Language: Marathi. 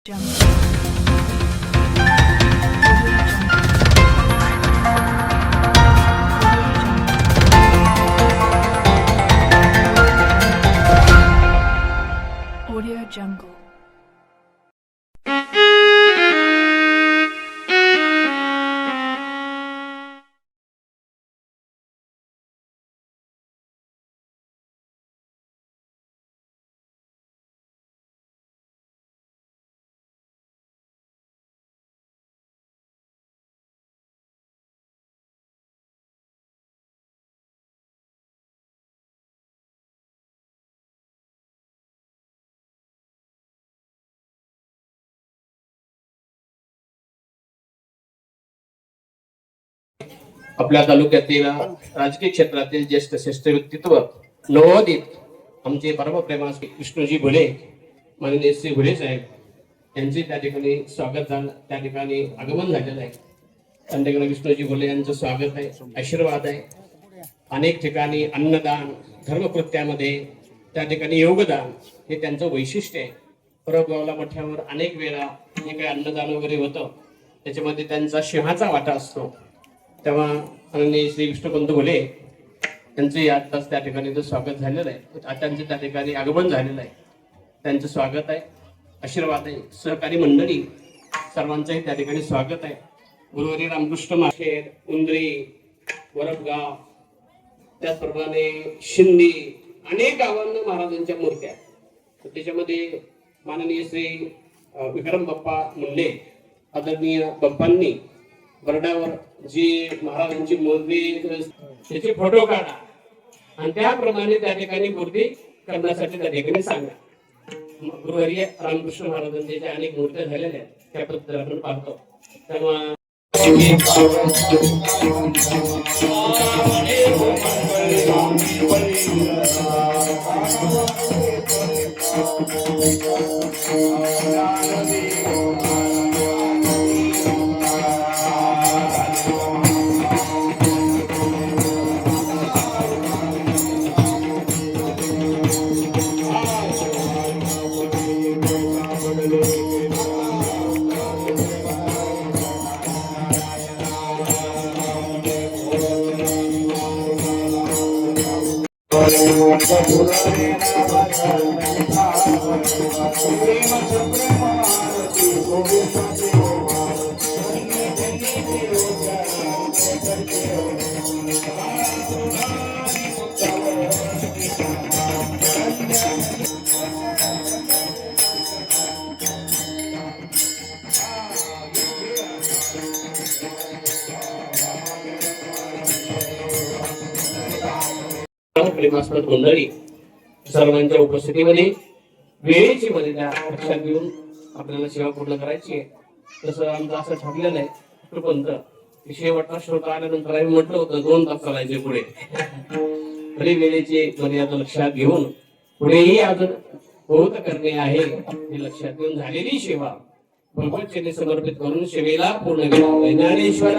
Audio Jungle. आपल्या तालुक्यातील राजकीय क्षेत्रातील ज्येष्ठ श्रेष्ठ व्यक्तित्व नवोदित आमचे परमप्रेमास विष्णूजी भुले माननीय श्री भुले साहेब यांचे त्या ठिकाणी स्वागत झालं, त्या ठिकाणी आगमन झालेलं आहे. त्या ठिकाणी विष्णूजी भुले यांचं स्वागत आहे, आशीर्वाद आहे. अनेक ठिकाणी अन्नदान धर्मकृत्यामध्ये त्या ठिकाणी योगदान हे त्यांचं वैशिष्ट्य आहे. परगावला मठ्यावर अनेक वेळा जे काही अन्नदान वगैरे होतं त्याच्यामध्ये त्यांचा सिंहाचा वाटा असतो. तेव्हा माननीय श्री विष्णुपंत भुले यांचे आताच त्या ठिकाणी स्वागत झालेलं आहे. त्यांचं त्या ठिकाणी आगमन झालेलं आहे. त्यांचं स्वागत आहे, आशीर्वाद आहे. सहकारी मंडळी सर्वांचंही त्या ठिकाणी स्वागत आहे. गुरुवारी रामकृष्ण माशेर, उंदरी, वरपगाव, त्याचप्रमाणे शिंदी अनेक गावांना महाराजांच्या मूर्त्या. त्याच्यामध्ये माननीय श्री विक्रम बाप्पा मुल्ले आदरणीय बाप्पांनी बर्डावर जी महाराजांची मूर्ती त्याचे फोटो काढा आणि त्याप्रमाणे त्या ठिकाणी मूर्ती करण्यासाठी त्या ठिकाणी सांगा. गुरुवारी रामकृष्ण महाराजांच्या अनेक मूर्त्या झालेल्या आहेत, त्याबद्दल आपण पाहतो. तेव्हा प्रेमास्पद मंडळी सर्वांच्या उपस्थितीमध्ये वेळेची मर्यादा लक्षात घेऊन आपल्याला सेवा पूर्ण करायची आहे. तसं आमचं असं ठरलेलं आहे कृपंत शेवटचा श्रोत आल्यानंतर आम्ही म्हटलं होतं 2 तास चालायचे पुढे. तरी वेळेची मर्यादा लक्षात घेऊन पुढेही अजून बहुत करणे आहे हे लक्षात घेऊन झालेली सेवा भगवतचरणी समर्पित करून सेवेला पूर्ण केला. ज्ञानेश्वर